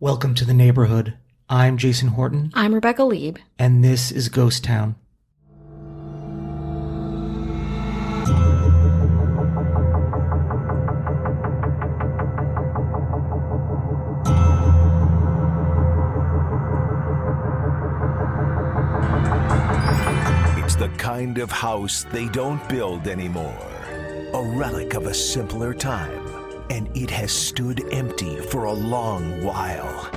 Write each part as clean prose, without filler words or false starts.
Welcome to the neighborhood. I'm Jason Horton. I'm Rebecca Lieb. And this is Ghost Town. It's the kind of house they don't build anymore. A relic of a simpler time. And it has stood empty for a long while.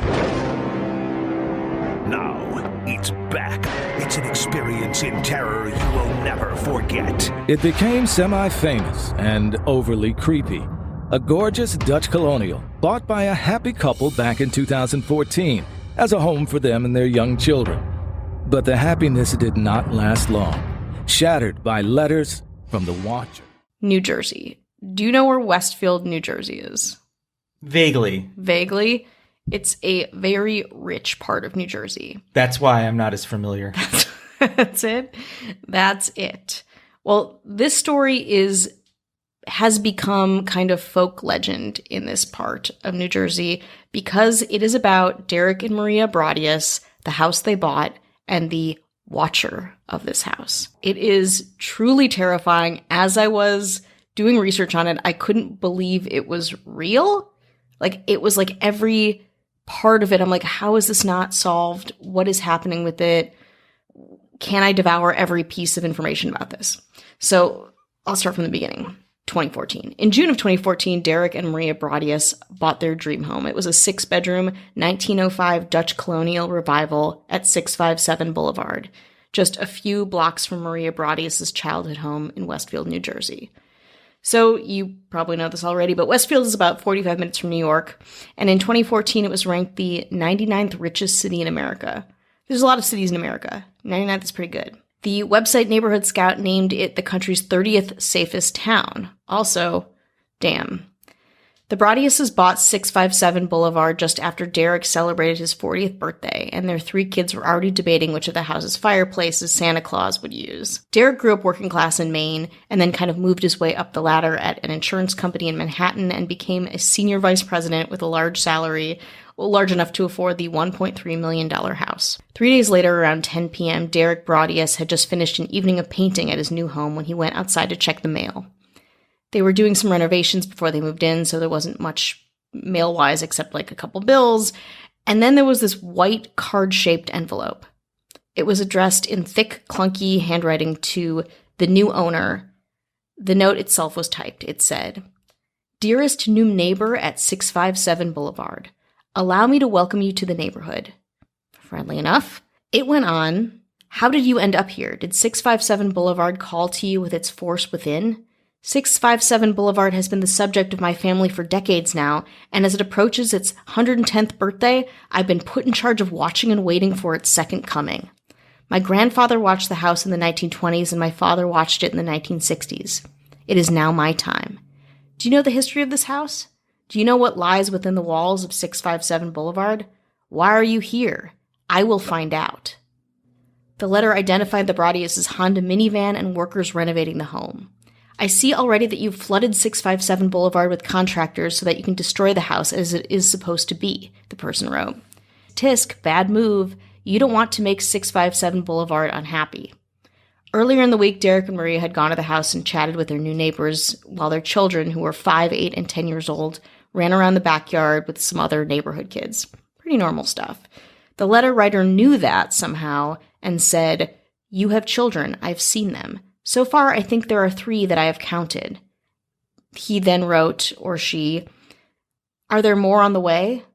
Now, it's back. It's an experience in terror you will never forget. It became semi-famous and overly creepy. A gorgeous Dutch colonial bought by a happy couple back in 2014 as a home for them and their young children. But the happiness did not last long, shattered by letters from the watcher. New Jersey. Do you know where Westfield, New Jersey is? Vaguely. Vaguely? It's a very rich part of New Jersey. That's why I'm not as familiar. That's it? That's it. Well, this story has become kind of folk legend in this part of New Jersey because it is about Derek and Maria Brodius, the house they bought, and the watcher of this house. It is truly terrifying. As I was doing research on it, I couldn't believe it was real. Like, it was like every part of it, I'm like, how is this not solved? What is happening with it? Can I devour every piece of information about this? So I'll start from the beginning. 2014. In June of 2014, Derek and Maria Brodius bought their dream home. It was a 6-bedroom, 1905 Dutch colonial revival at 657 Boulevard, just a few blocks from Maria Brodius' childhood home in Westfield, New Jersey. So you probably know this already, but Westfield is about 45 minutes from New York. And in 2014, it was ranked the 99th richest city in America. There's a lot of cities in America. 99th is pretty good. The website Neighborhood Scout named it the country's 30th safest town. Also, damn. The Brodiuses bought 657 Boulevard just after Derek celebrated his 40th birthday, and their 3 kids were already debating which of the house's fireplaces Santa Claus would use. Derek grew up working class in Maine, and then kind of moved his way up the ladder at an insurance company in Manhattan and became a senior vice president with a large salary, large enough to afford the $1.3 million house. 3 days later, around 10 p.m., Derek Brodius had just finished an evening of painting at his new home when he went outside to check the mail. They were doing some renovations before they moved in, so there wasn't much mail-wise except like a couple bills. And then there was this white card-shaped envelope. It was addressed in thick, clunky handwriting to the new owner. The note itself was typed. It said, "Dearest new neighbor at 657 Boulevard, allow me to welcome you to the neighborhood." Friendly enough. It went on. "How did you end up here? Did 657 Boulevard call to you with its force within? 657 Boulevard has been the subject of my family for decades now, and as it approaches its 110th birthday, I've been put in charge of watching and waiting for its second coming. My grandfather watched the house in the 1920s, and my father watched it in the 1960s. It is now my time. Do you know the history of this house? Do you know what lies within the walls of 657 Boulevard? Why are you here? I will find out." The letter identified the Brodius' Honda minivan and workers renovating the home. "I see already that you've flooded 657 Boulevard with contractors so that you can destroy the house as it is supposed to be," the person wrote. "Tisk, bad move. You don't want to make 657 Boulevard unhappy." Earlier in the week, Derek and Maria had gone to the house and chatted with their new neighbors while their children, who were 5, 8, and 10 years old, ran around the backyard with some other neighborhood kids. Pretty normal stuff. The letter writer knew that somehow and said, "You have children. I've seen them. So far, I think there are 3 that I have counted." He then wrote, or she, "Are there more on the way?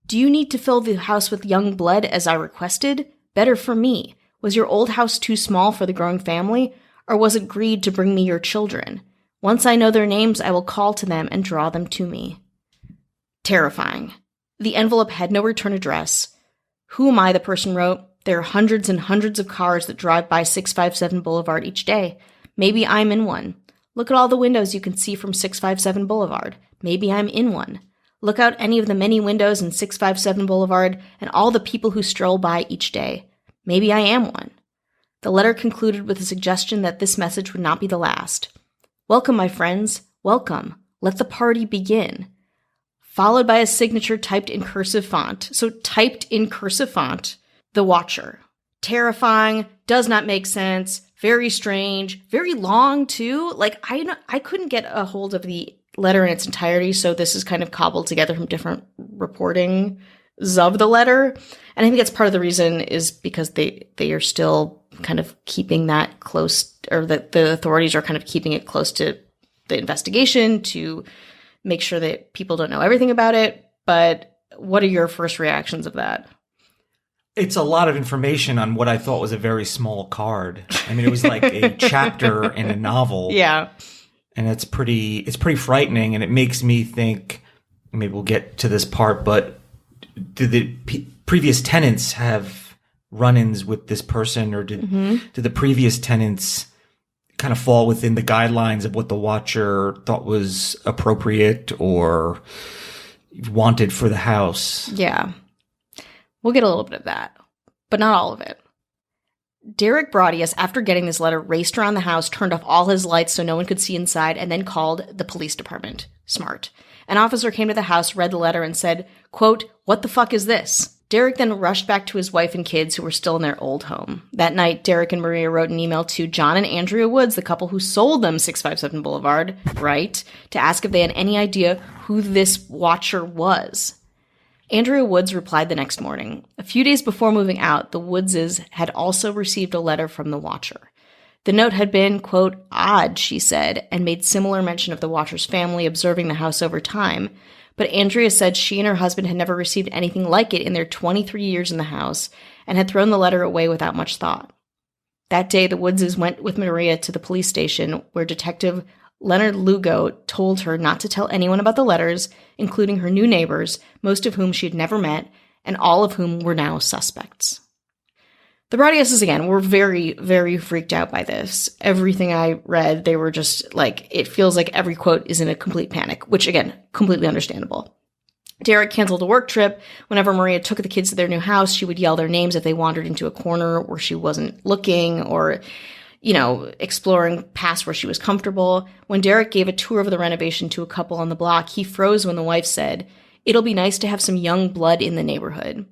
Do you need to fill the house with young blood as I requested? Better for me. Was your old house too small for the growing family? Or was it greed to bring me your children? Once I know their names, I will call to them and draw them to me." Terrifying. The envelope had no return address. "Who am I?" the person wrote. "There are hundreds and hundreds of cars that drive by 657 Boulevard each day. Maybe I'm in one. Look at all the windows you can see from 657 Boulevard. Maybe I'm in one. Look out any of the many windows in 657 Boulevard and all the people who stroll by each day. Maybe I am one." The letter concluded with a suggestion that this message would not be the last. "Welcome, my friends. Welcome. Let the party begin. followed by a signature typed in cursive font. So typed in cursive font, The Watcher. Terrifying, does not make sense, very strange, very long too. Like I couldn't get a hold of the letter in its entirety, so this is kind of cobbled together from different reportings of the letter. And I think that's part of the reason is because they are still kind of keeping that close, or that the authorities are kind of keeping it close to the investigation to make sure that people don't know everything about it. But what are your first reactions of that? It's a lot of information on what I thought was a very small card. I mean, it was like a chapter in a novel. Yeah. And it's pretty frightening, and it makes me think, maybe we'll get to this part, but do the previous tenants have run-ins with this person, or did the previous tenants kind of fall within the guidelines of what the Watcher thought was appropriate or wanted for the house? Yeah. We'll get a little bit of that, but not all of it. Derek Brodius, after getting this letter, raced around the house, turned off all his lights so no one could see inside, and then called the police department. Smart. An officer came to the house, read the letter, and said, quote, "What the fuck is this?" Derek then rushed back to his wife and kids, who were still in their old home. That night, Derek and Maria wrote an email to John and Andrea Woods, the couple who sold them 657 Boulevard, right, to ask if they had any idea who this Watcher was. Andrea Woods replied the next morning. A few days before moving out, the Woodses had also received a letter from the Watcher. The note had been, quote, odd, she said, and made similar mention of the Watcher's family observing the house over time. But Andrea said she and her husband had never received anything like it in their 23 years in the house and had thrown the letter away without much thought. That day, the Woodses went with Maria to the police station, where Detective Leonard Lugo told her not to tell anyone about the letters, including her new neighbors, most of whom she had never met, and all of whom were now suspects. The Brodiuses, again, were very, very freaked out by this. Everything I read, they were just like, it feels like every quote is in a complete panic, which, again, completely understandable. Derek canceled a work trip. Whenever Maria took the kids to their new house, she would yell their names if they wandered into a corner where she wasn't looking, or exploring past where she was comfortable. When Derek gave a tour of the renovation to a couple on the block, he froze when the wife said, "It'll be nice to have some young blood in the neighborhood."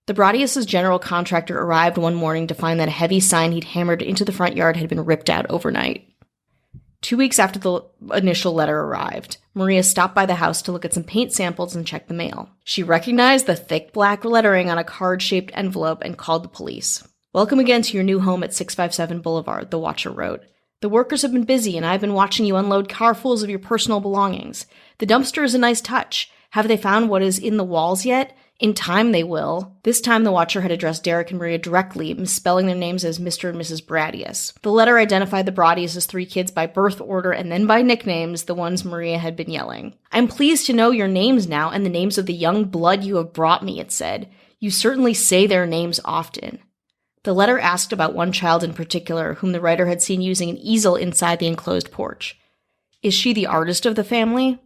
The Brodius' general contractor arrived one morning to find that a heavy sign he'd hammered into the front yard had been ripped out overnight. 2 weeks after the initial letter arrived, Maria stopped by the house to look at some paint samples and check the mail. She recognized the thick black lettering on a card-shaped envelope and called the police. "Welcome again to your new home at 657 Boulevard," the Watcher wrote. "The workers have been busy, and I've been watching you unload carfuls of your personal belongings. The dumpster is a nice touch. Have they found what is in the walls yet? In time they will." This time the Watcher had addressed Derek and Maria directly, misspelling their names as Mr. and Mrs. Brodius. The letter identified the Brodius as 3 kids by birth order and then by nicknames, the ones Maria had been yelling. "I'm pleased to know your names now and the names of the young blood you have brought me," it said. "You certainly say their names often." The letter asked about one child in particular, whom the writer had seen using an easel inside the enclosed porch. "Is she the artist of the family?"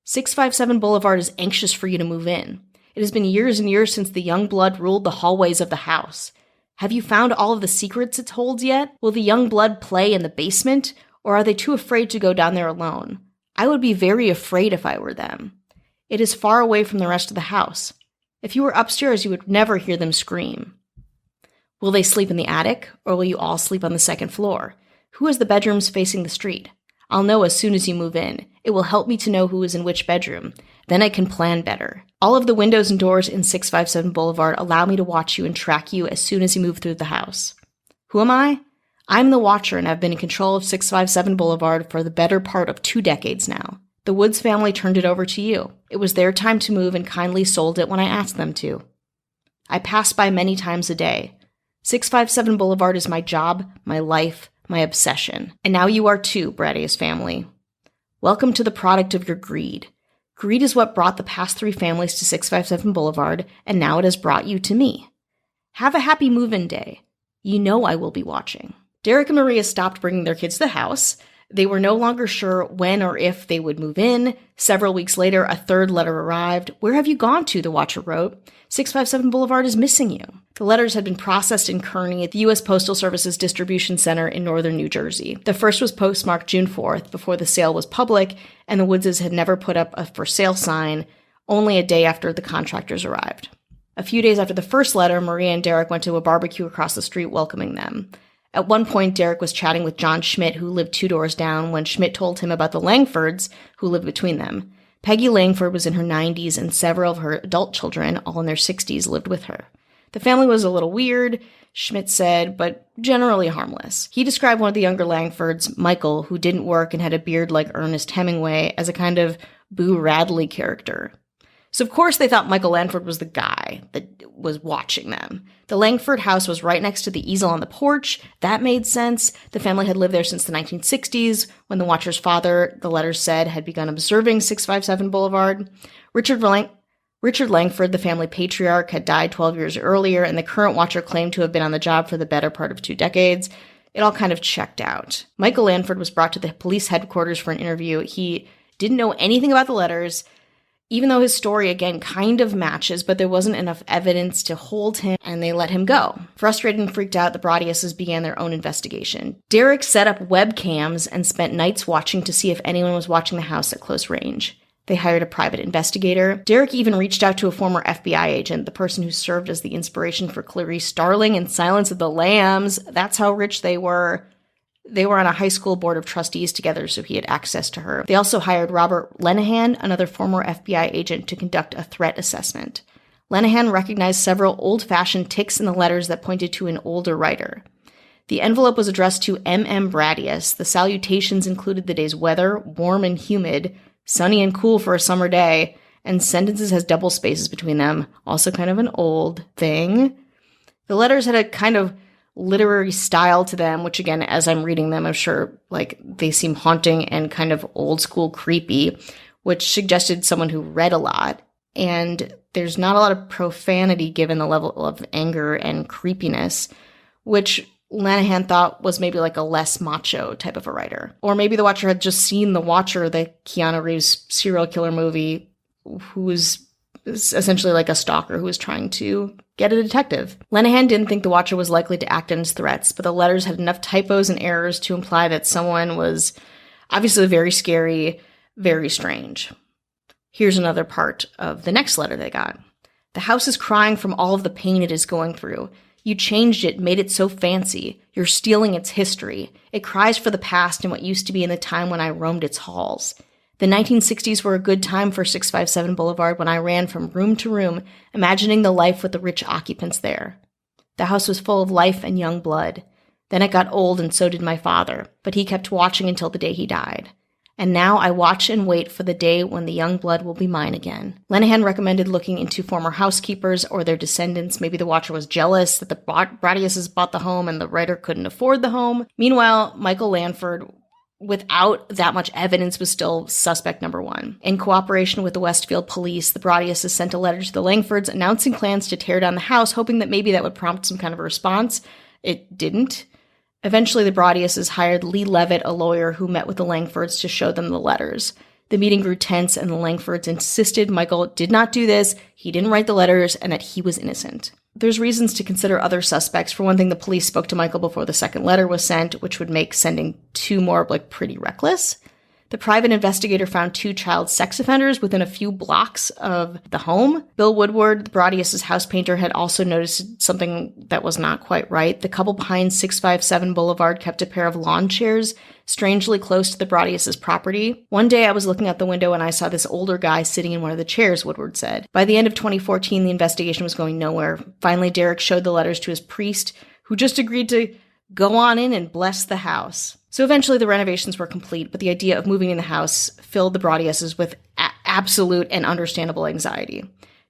657 Boulevard is anxious for you to move in. It has been years and years since the young blood ruled the hallways of the house. Have you found all of the secrets it holds yet? Will the young blood play in the basement, or are they too afraid to go down there alone? I would be very afraid if I were them. It is far away from the rest of the house. If you were upstairs, you would never hear them scream. Will they sleep in the attic, or will you all sleep on the second floor? Who has the bedrooms facing the street? I'll know as soon as you move in. It will help me to know who is in which bedroom. Then I can plan better. All of the windows and doors in 657 Boulevard allow me to watch you and track you as soon as you move through the house. Who am I? I'm the Watcher, and I've been in control of 657 Boulevard for the better part of 2 decades now. The Woods family turned it over to you. It was their time to move and kindly sold it when I asked them to. I pass by many times a day. 657 Boulevard is my job, my life, my obsession. And now you are too, Brodius family. Welcome to the product of your greed. Greed is what brought the past 3 families to 657 Boulevard, and now it has brought you to me. Have a happy move-in day. You know I will be watching. Derek and Maria stopped bringing their kids to the house, They were no longer sure when or if they would move in. Several weeks later, a third letter arrived. "Where have you gone to?" the watcher wrote. "657 Boulevard is missing you." The letters had been processed in Kearney at the U.S. Postal Service's distribution center in northern New Jersey. The first was postmarked June 4th, before the sale was public, and the Woodses had never put up a for sale sign, only a day after the contractors arrived. A few days after the first letter, Maria and Derek went to a barbecue across the street welcoming them. At one point, Derek was chatting with John Schmidt, who lived 2 doors down, when Schmidt told him about the Langfords, who lived between them. Peggy Langford was in her 90s, and several of her adult children, all in their 60s, lived with her. The family was a little weird, Schmidt said, but generally harmless. He described one of the younger Langfords, Michael, who didn't work and had a beard like Ernest Hemingway, as a kind of Boo Radley character. So of course they thought Michael Langford was the guy that was watching them. The Langford house was right next to the easel on the porch. That made sense. The family had lived there since the 1960s, when the watcher's father, the letters said, had begun observing 657 Boulevard. Richard Langford, the family patriarch, had died 12 years earlier, and the current watcher claimed to have been on the job for the better part of 2 decades. It all kind of checked out. Michael Langford was brought to the police headquarters for an interview. He didn't know anything about the letters, even though his story, again, kind of matches, but there wasn't enough evidence to hold him, and they let him go. Frustrated and freaked out, the Brodiuses began their own investigation. Derek set up webcams and spent nights watching to see if anyone was watching the house at close range. They hired a private investigator. Derek even reached out to a former FBI agent, the person who served as the inspiration for Clarice Starling in Silence of the Lambs. That's how rich they were. They were on a high school board of trustees together, so he had access to her. They also hired Robert Lenehan, another former FBI agent, to conduct a threat assessment. Lenehan recognized several old-fashioned ticks in the letters that pointed to an older writer. The envelope was addressed to M.M. Bradius. The salutations included the day's weather, warm and humid, sunny and cool for a summer day, and sentences has double spaces between them, also kind of an old thing. The letters had a kind of literary style to them, which again, as I'm reading them, I'm sure like they seem haunting and kind of old school creepy, which suggested someone who read a lot. And there's not a lot of profanity given the level of anger and creepiness, which Lenehan thought was maybe like a less macho type of a writer. Or maybe the watcher had just seen The Watcher, the Keanu Reeves serial killer movie, who was essentially like a stalker who was trying to get a detective. Lenehan didn't think the watcher was likely to act on his threats, but the letters had enough typos and errors to imply that someone was obviously very scary, very strange. Here's another part of the next letter they got. "The house is crying from all of the pain it is going through. You changed it, made it so fancy. You're stealing its history. It cries for the past and what used to be in the time when I roamed its halls. The 1960s were a good time for 657 Boulevard when I ran from room to room, imagining the life with the rich occupants there. The house was full of life and young blood. Then it got old and so did my father, but he kept watching until the day he died. And now I watch and wait for the day when the young blood will be mine again." Lenehan recommended looking into former housekeepers or their descendants. Maybe the watcher was jealous that the Brodiuses bought the home and the writer couldn't afford the home. Meanwhile, Michael Langford, without that much evidence, was still suspect number 1. In cooperation with the Westfield police, the Brodiuses sent a letter to the Langfords announcing plans to tear down the house, hoping that maybe that would prompt some kind of a response. It didn't. Eventually, the Brodiuses hired Lee Levitt, a lawyer who met with the Langfords to show them the letters. The meeting grew tense, and the Langfords insisted Michael did not do this, he didn't write the letters, and that he was innocent. There's reasons to consider other suspects. For one thing, the police spoke to Michael before the second letter was sent, which would make sending 2 more pretty reckless. The private investigator found 2 child sex offenders within a few blocks of the home. Bill Woodward, the Brodius' house painter, had also noticed something that was not quite right. The couple behind 657 Boulevard kept a pair of lawn chairs strangely close to the Brodius' property. "One day I was looking out the window and I saw this older guy sitting in one of the chairs," Woodward said. By the end of 2014, the investigation was going nowhere. Finally, Derek showed the letters to his priest, who just agreed to go on in and bless the house. So eventually the renovations were complete, but the idea of moving in the house filled the Brodiuses with absolute and understandable anxiety.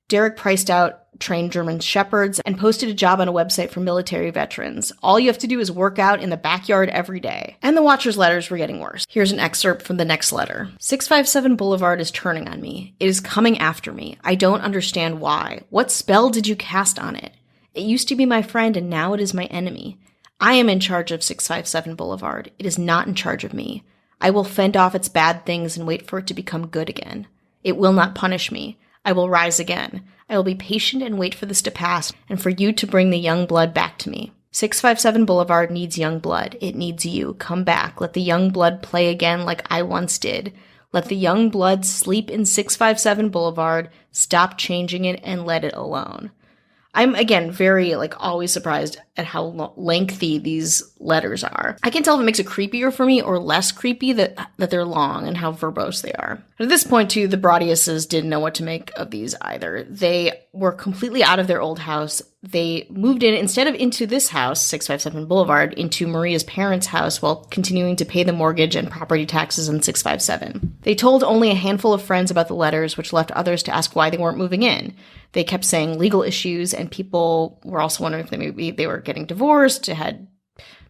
Derek priced out trained German shepherds and posted a job on a website for military veterans. All you have to do is work out in the backyard every day. And the watcher's letters were getting worse. Here's an excerpt from the next letter. 657 Boulevard is turning on me. It is coming after me. I don't understand why. What spell did you cast on it? It used to be my friend and now it is my enemy. I am in charge of 657 Boulevard. It is not in charge of me. I will fend off its bad things and wait for it to become good again. It will not punish me. I will rise again. I will be patient and wait for this to pass and for you to bring the young blood back to me. 657 Boulevard needs young blood. It needs you. Come back. Let the young blood play again like I once did. Let the young blood sleep in 657 Boulevard. Stop changing it and let it alone. I'm, again, very, always surprised at how lengthy these letters are. I can tell if it makes it creepier for me or less creepy that they're long and how verbose they are. But at this point, too, the Brodiuses didn't know what to make of these either. They were completely out of their old house. They moved in, instead of into this house, 657 Boulevard, into Maria's parents' house while continuing to pay the mortgage and property taxes on 657. They told only a handful of friends about the letters, which left others to ask why they weren't moving in. They kept saying legal issues, and people were also wondering if maybe they were getting divorced, had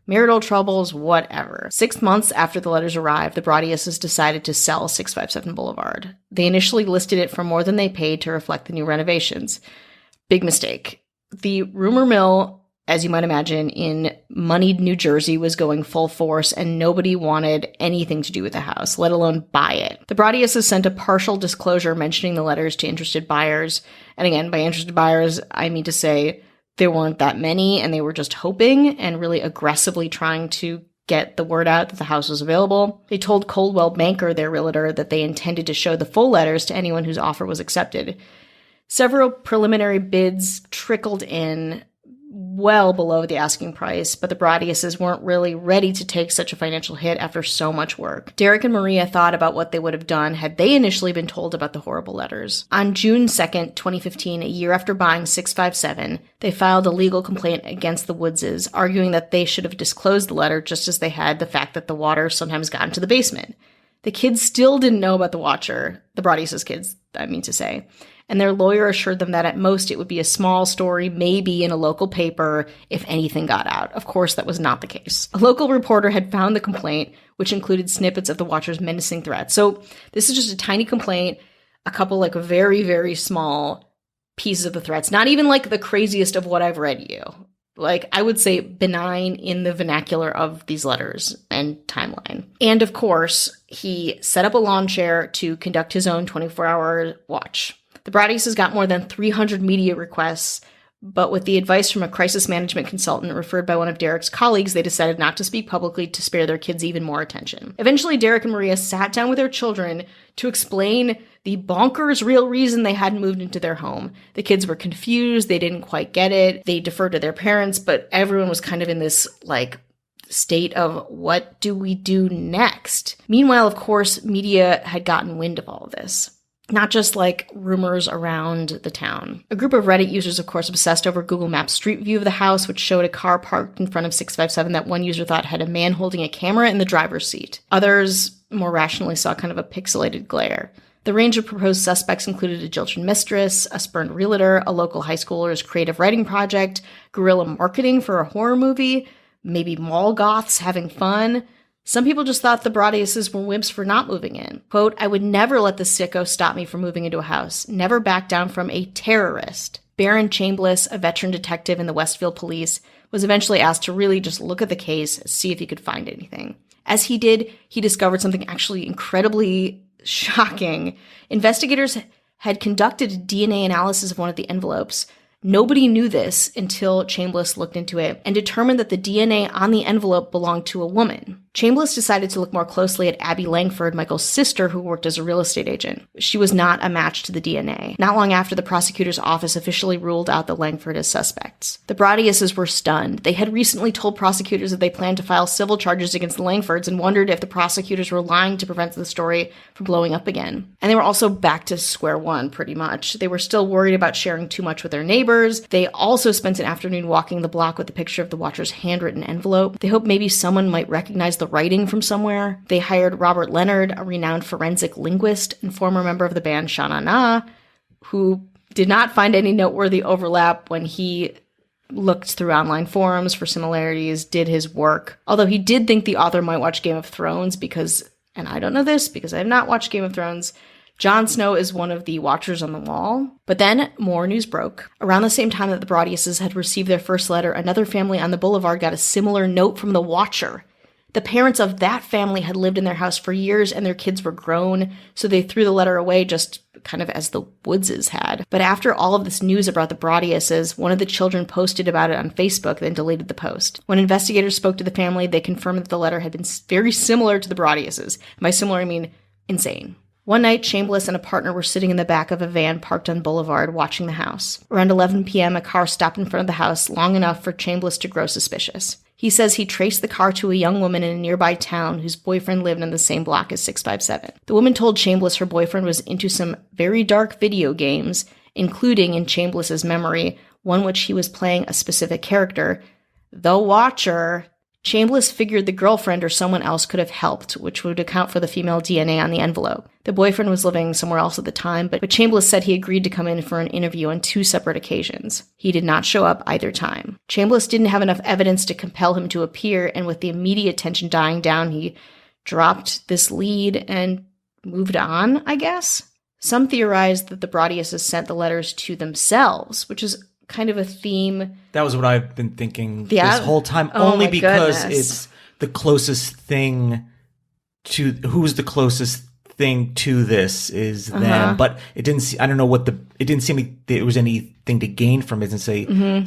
marital troubles, whatever. 6 months after the letters arrived, the Brodiuses decided to sell 657 Boulevard. They initially listed it for more than they paid to reflect the new renovations. Big mistake. The rumor mill, as you might imagine, in moneyed New Jersey was going full force, and nobody wanted anything to do with the house, let alone buy it. The Brodiuses sent a partial disclosure mentioning the letters to interested buyers. And again, by interested buyers, I mean to say there weren't that many, and they were just hoping and really aggressively trying to get the word out that the house was available. They told Coldwell Banker, their realtor, that they intended to show the full letters to anyone whose offer was accepted. Several preliminary bids trickled in well below the asking price, but the Brodiuses weren't really ready to take such a financial hit after so much work. Derek and Maria thought about what they would have done had they initially been told about the horrible letters. On June 2nd, 2015, a year after buying 657, they filed a legal complaint against the Woodses, arguing that they should have disclosed the letter just as they had the fact that the water sometimes got into the basement. The kids still didn't know about the watcher, the Brodiuses kids, I mean to say, and their lawyer assured them that at most it would be a small story, maybe in a local paper, if anything got out. Of course, that was not the case. A local reporter had found the complaint, which included snippets of the watcher's menacing threats. So this is just a tiny complaint, a couple very, very small pieces of the threats, not even the craziest of what I've read you. I would say benign in the vernacular of these letters and timeline. And of course, he set up a lawn chair to conduct his own 24-hour watch. The Brodiuses got more than 300 media requests, but with the advice from a crisis management consultant referred by one of Derek's colleagues, they decided not to speak publicly to spare their kids even more attention. Eventually, Derek and Maria sat down with their children to explain the bonkers real reason they hadn't moved into their home. The kids were confused. They didn't quite get it. They deferred to their parents, but everyone was kind of in this, state of what do we do next? Meanwhile, of course, media had gotten wind of all of this. Not just rumors around the town. A group of Reddit users, of course, obsessed over Google Maps Street View of the house, which showed a car parked in front of 657 that one user thought had a man holding a camera in the driver's seat. Others more rationally saw kind of a pixelated glare. The range of proposed suspects included a jilted mistress, a spurned realtor, a local high schooler's creative writing project, guerrilla marketing for a horror movie, maybe mall goths having fun. Some people just thought the Brodiuses were wimps for not moving in. Quote, I would never let the sicko stop me from moving into a house. Never back down from a terrorist. Baron Chambliss, a veteran detective in the Westfield Police, was eventually asked to really just look at the case, see if he could find anything. As he did, he discovered something actually incredibly shocking. Investigators had conducted a DNA analysis of one of the envelopes. Nobody knew this until Chambliss looked into it and determined that the DNA on the envelope belonged to a woman. Chambliss decided to look more closely at Abby Langford, Michael's sister, who worked as a real estate agent. She was not a match to the DNA. Not long after, the prosecutor's office officially ruled out the Langford as suspects. The Brodiuses were stunned. They had recently told prosecutors that they planned to file civil charges against the Langfords and wondered if the prosecutors were lying to prevent the story from blowing up again. And they were also back to square one, pretty much. They were still worried about sharing too much with their neighbors. They also spent an afternoon walking the block with a picture of the watcher's handwritten envelope. They hoped maybe someone might recognize the writing from somewhere. They hired Robert Leonard, a renowned forensic linguist and former member of the band Sha Na Na, who did not find any noteworthy overlap when he looked through online forums for similarities, did his work. Although he did think the author might watch Game of Thrones because, and I don't know this because I have not watched Game of Thrones, Jon Snow is one of the Watchers on the Wall. But then more news broke. Around the same time that the Brodiuses had received their first letter, another family on the boulevard got a similar note from the Watcher. The parents of that family had lived in their house for years and their kids were grown, so they threw the letter away just kind of as the Woodses had. But after all of this news about the Broadiuses, one of the children posted about it on Facebook, then deleted the post. When investigators spoke to the family, they confirmed that the letter had been very similar to the Broadiuses. And by similar, I mean insane. One night, Chambliss and a partner were sitting in the back of a van parked on Boulevard watching the house. Around 11 p.m., a car stopped in front of the house long enough for Chambliss to grow suspicious. He says he traced the car to a young woman in a nearby town whose boyfriend lived in the same block as 657. The woman told Chambliss her boyfriend was into some very dark video games, including, in Chambliss's memory, one which he was playing a specific character, the Watcher. Chambliss figured the girlfriend or someone else could have helped, which would account for the female DNA on the envelope. The boyfriend was living somewhere else at the time, but Chambliss said he agreed to come in for an interview on 2 separate occasions. He did not show up either time. Chambliss didn't have enough evidence to compel him to appear, and with the immediate tension dying down, he dropped this lead and moved on, I guess. Some theorized that the Broadiuses sent the letters to themselves, which is kind of a theme. That was what I've been thinking this whole time, only because it's the closest thing to who's the closest thing to this is them. But it didn't. I don't know what it didn't seem like there was anything to gain from it, and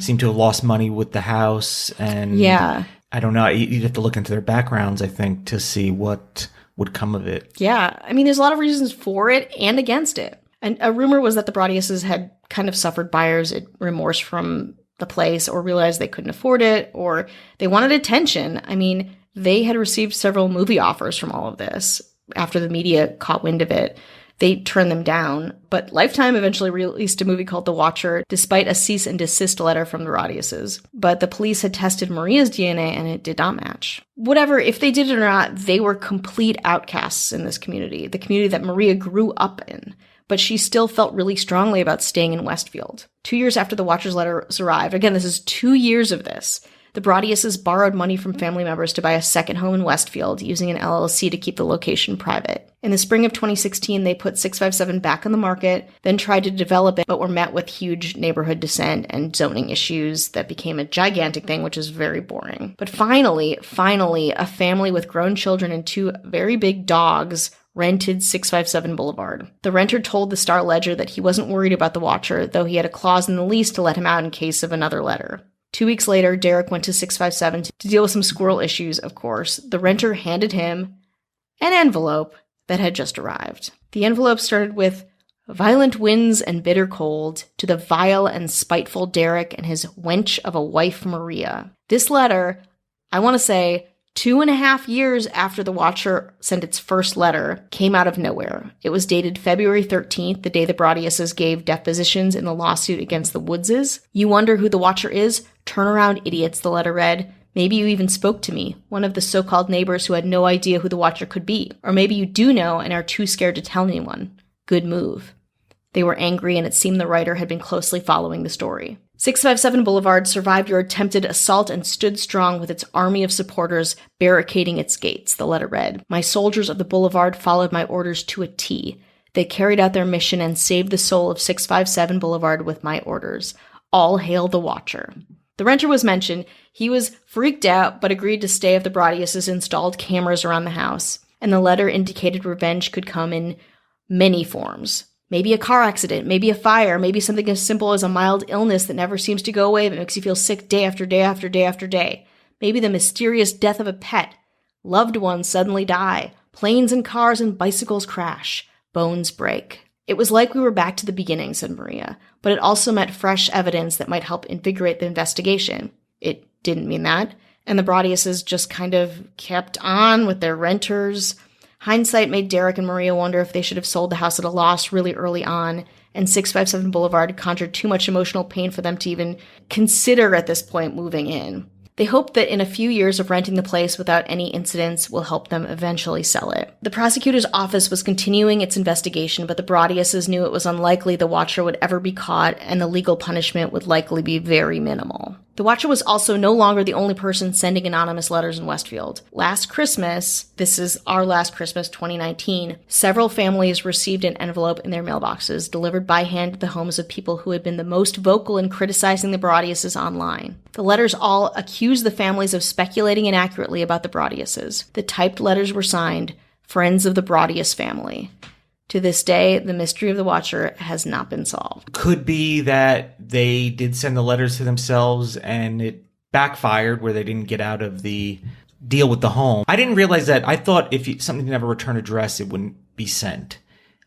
seem to have lost money with the house, and I don't know. You'd have to look into their backgrounds, I think, to see what would come of it. Yeah, I mean, there's a lot of reasons for it and against it. And a rumor was that the Broadiuses had kind of suffered buyer's remorse from the place, or realized they couldn't afford it, or they wanted attention. I mean, they had received several movie offers from all of this. After the media caught wind of it, they turned them down. But Lifetime eventually released a movie called The Watcher, despite a cease and desist letter from the Broadiuses. But the police had tested Maria's DNA and it did not match. Whatever, if they did it or not, they were complete outcasts in this community, the community that Maria grew up in. But she still felt really strongly about staying in Westfield. 2 years after the Watcher's letters arrived, again, this is 2 years of this, the Broadiuses borrowed money from family members to buy a second home in Westfield, using an LLC to keep the location private. In the spring of 2016, they put 657 back on the market, then tried to develop it, but were met with huge neighborhood dissent and zoning issues that became a gigantic thing, which is very boring. But finally, a family with grown children and 2 very big dogs rented 657 Boulevard. The renter told the Star-Ledger that he wasn't worried about the Watcher, though he had a clause in the lease to let him out in case of another letter. 2 weeks later, Derek went to 657 to deal with some squirrel issues, of course. The renter handed him an envelope that had just arrived. The envelope started with violent winds and bitter cold to the vile and spiteful Derek and his wench of a wife Maria. This letter, I want to say, 2.5 years after the Watcher sent its first letter, came out of nowhere. It was dated February 13th, the day the Broadiuses gave depositions in the lawsuit against the Woodses. You wonder who the Watcher is? Turn around, idiots, the letter read. Maybe you even spoke to me, one of the so-called neighbors who had no idea who the Watcher could be. Or maybe you do know and are too scared to tell anyone. Good move. They were angry, and it seemed the writer had been closely following the story. 657 Boulevard survived your attempted assault and stood strong with its army of supporters barricading its gates, the letter read. My soldiers of the Boulevard followed my orders to a T. They carried out their mission and saved the soul of 657 Boulevard with my orders. All hail the Watcher. The renter was mentioned. He was freaked out, but agreed to stay if the Broadiuses installed cameras around the house. And the letter indicated revenge could come in many forms. Maybe a car accident, maybe a fire, maybe something as simple as a mild illness that never seems to go away but makes you feel sick day after day after day after day. Maybe the mysterious death of a pet. Loved ones suddenly die. Planes and cars and bicycles crash. Bones break. It was like we were back to the beginning, said Maria, but it also meant fresh evidence that might help invigorate the investigation. It didn't mean that, and the Broadiuses just kind of kept on with their renters. Hindsight made Derek and Maria wonder if they should have sold the house at a loss really early on, and 657 Boulevard conjured too much emotional pain for them to even consider at this point moving in. They hope that in a few years of renting the place without any incidents will help them eventually sell it. The prosecutor's office was continuing its investigation, but the Broadiuses knew it was unlikely the Watcher would ever be caught, and the legal punishment would likely be very minimal. The Watcher was also no longer the only person sending anonymous letters in Westfield. Last Christmas, this is our last Christmas, 2019, several families received an envelope in their mailboxes delivered by hand to the homes of people who had been the most vocal in criticizing the Baradiuses online. The letters all accused the families of speculating inaccurately about the Baradiuses. The typed letters were signed, Friends of the Baradius Family. To this day, the mystery of the Watcher has not been solved. Could be that they did send the letters to themselves and it backfired where they didn't get out of the deal with the home. I didn't realize that. I thought if something didn't have a return address, it wouldn't be sent.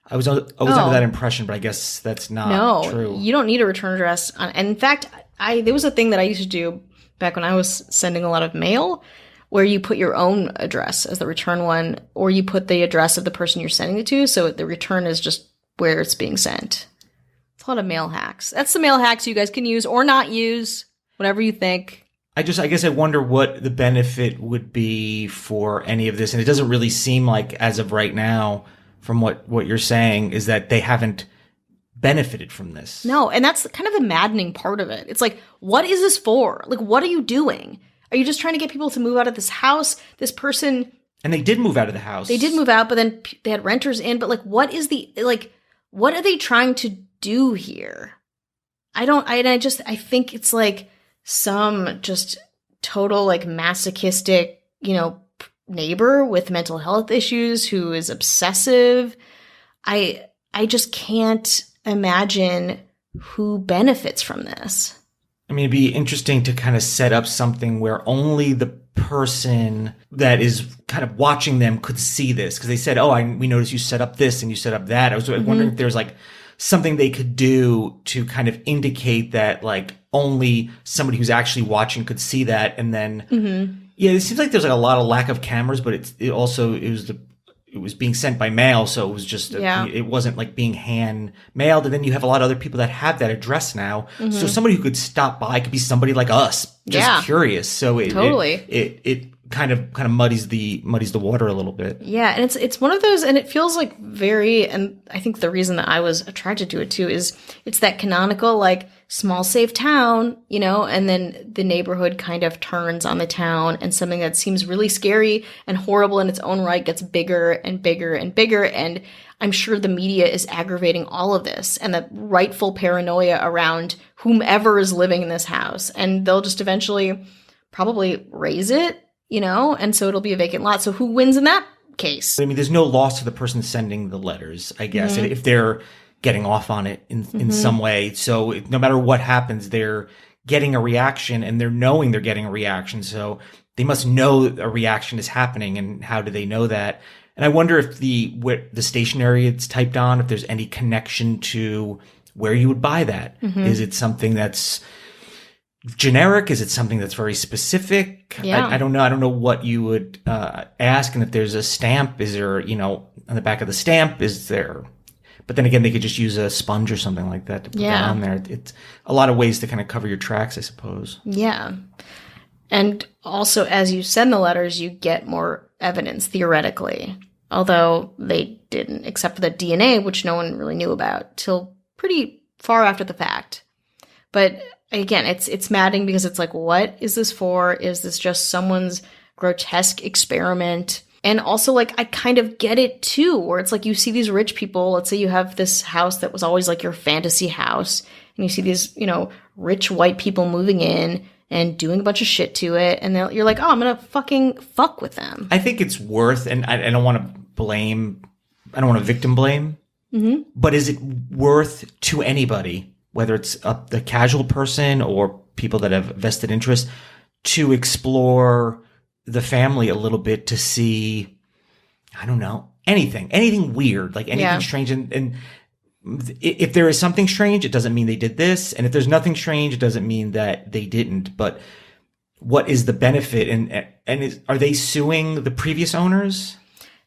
I was under that impression, but I guess that's not true. No, you don't need a return address. And in fact, there was a thing that I used to do back when I was sending a lot of mail, where you put your own address as the return one, or you put the address of the person you're sending it to, so the return is just where it's being sent. It's a lot of mail hacks. That's the mail hacks you guys can use or not use, whatever you think. I guess I wonder what the benefit would be for any of this, and it doesn't really seem like, as of right now, from what you're saying, is that they haven't benefited from this. No, and that's kind of the maddening part of it. It's like, what is this for? Like, what are you doing? Are you just trying to get people to move out of this house? This person... And they did move out of the house. They did move out, but then they had renters in. But, like, what are they trying to do here? I think it's, like, some just total, like, masochistic, neighbor with mental health issues who is obsessive. I just can't imagine who benefits from this. I mean, it'd be interesting to kind of set up something where only the person that is kind of watching them could see this. Because they said, we noticed you set up this and you set up that. I was wondering if there's like something they could do to kind of indicate that like only somebody who's actually watching could see that. And then, it seems like there's like a lot of lack of cameras, but it was being sent by mail, so it was just it wasn't like being hand mailed. And then you have a lot of other people that have that address now. So somebody who could stop by could be somebody like us, just curious. So it kind of muddies the water a little bit. Yeah, and it's one of those, and it feels like and I think the reason that I was attracted to it too is it's that canonical like small safe town, and then the neighborhood kind of turns on the town, and something that seems really scary and horrible in its own right gets bigger and bigger and bigger. And I'm sure the media is aggravating all of this and the rightful paranoia around whomever is living in this house, and they'll just eventually probably raise it. And so it'll be a vacant lot. So who wins in that case? I mean, there's no loss to the person sending the letters, I guess, if they're getting off on it in some way. So no matter what happens, they're getting a reaction and they're knowing they're getting a reaction. So they must know a reaction is happening. And how do they know that? And I wonder if the stationery it's typed on, if there's any connection to where you would buy that. Is it something that's generic? Is it something that's very specific? Yeah. I don't know. I don't know what you would ask. And if there's a stamp, is there, on the back of the stamp, is there... But then again, they could just use a sponge or something like that to put that on there. It's a lot of ways to kind of cover your tracks, I suppose. Yeah. And also, as you send the letters, you get more evidence, theoretically. Although they didn't, except for the DNA, which no one really knew about till pretty far after the fact. But again, it's maddening because it's like, what is this for? Is this just someone's grotesque experiment? And also, like, I kind of get it, too, where it's like you see these rich people. Let's say you have this house that was always, like, your fantasy house. And you see these, rich white people moving in and doing a bunch of shit to it. And you're like, I'm going to fucking fuck with them. I think it's worth, and I don't want to victim blame. But is it worth to anybody, whether it's the casual person or people that have vested interest, to explore the family a little bit to see, I don't know, anything weird, like anything strange. And if there is something strange, it doesn't mean they did this. And if there's nothing strange, it doesn't mean that they didn't. But what is the benefit? And are they suing the previous owners?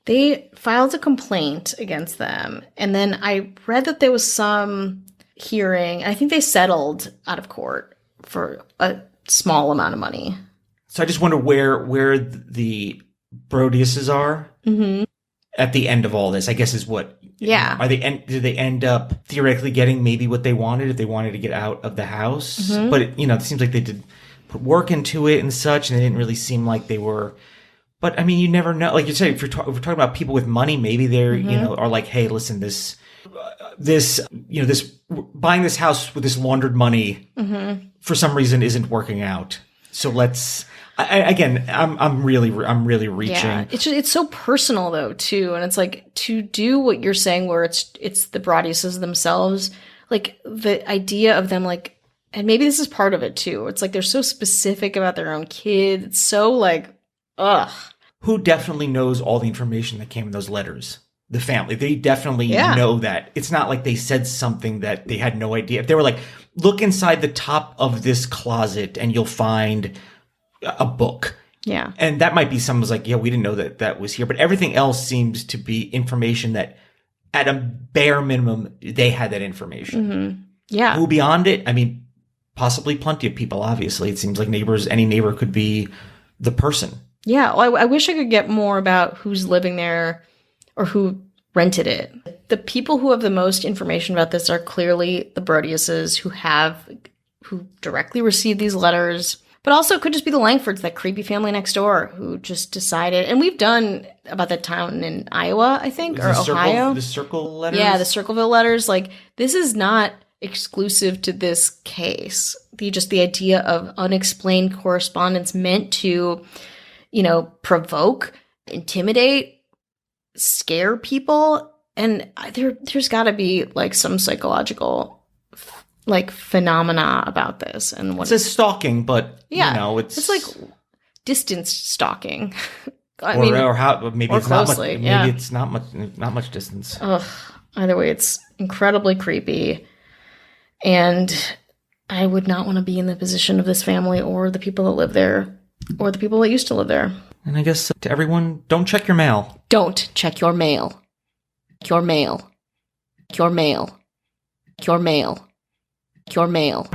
They filed a complaint against them. And then I read that there was some hearing. I think they settled out of court for a small amount of money. So I just wonder where the Brodiuses are at the end of all this, I guess is what. Yeah. Do they end up theoretically getting maybe what they wanted if they wanted to get out of the house? But it seems like they did put work into it and such, and they didn't really seem like they were. But I mean, you never know. Like you said, if we're talking about people with money, maybe they're are like, hey, listen, this buying this house with this laundered money for some reason isn't working out. So let's. I'm really reaching. Yeah, it's so personal though too, and it's like to do what you're saying, where it's the Broadiuses themselves, like the idea of them, like, and maybe this is part of it too. It's like they're so specific about their own kids. It's so like, ugh. Who definitely knows all the information that came in those letters? The family. They definitely know that. It's not like they said something that they had no idea. If they were like, look inside the top of this closet and you'll find a book. Yeah. And that might be someone's like, yeah, we didn't know that was here. But everything else seems to be information that at a bare minimum, they had that information. Mm-hmm. Yeah. Who beyond it? I mean, possibly plenty of people, obviously. It seems like any neighbor could be the person. Yeah. Well, I wish I could get more about who's living there or who rented it. The people who have the most information about this are clearly the Broadiuses who directly received these letters. But also it could just be the Langfords, that creepy family next door who just decided. And we've done about that town in Iowa, I think, or Ohio. The Circle letters? Yeah, the Circleville letters. Like, this is not exclusive to this case. The idea of unexplained correspondence meant to, provoke, intimidate, scare people. And there's got to be, like, some psychological phenomena about this, and what it's stalking, but it's like distance stalking. Maybe it's closely, not much. Maybe it's not much distance. Ugh. Either way, it's incredibly creepy, and I would not want to be in the position of this family or the people that live there, or the people that used to live there. And I guess to everyone, don't check your mail. Don't check your mail. Your mail. Your mail. Your mail. Your mail.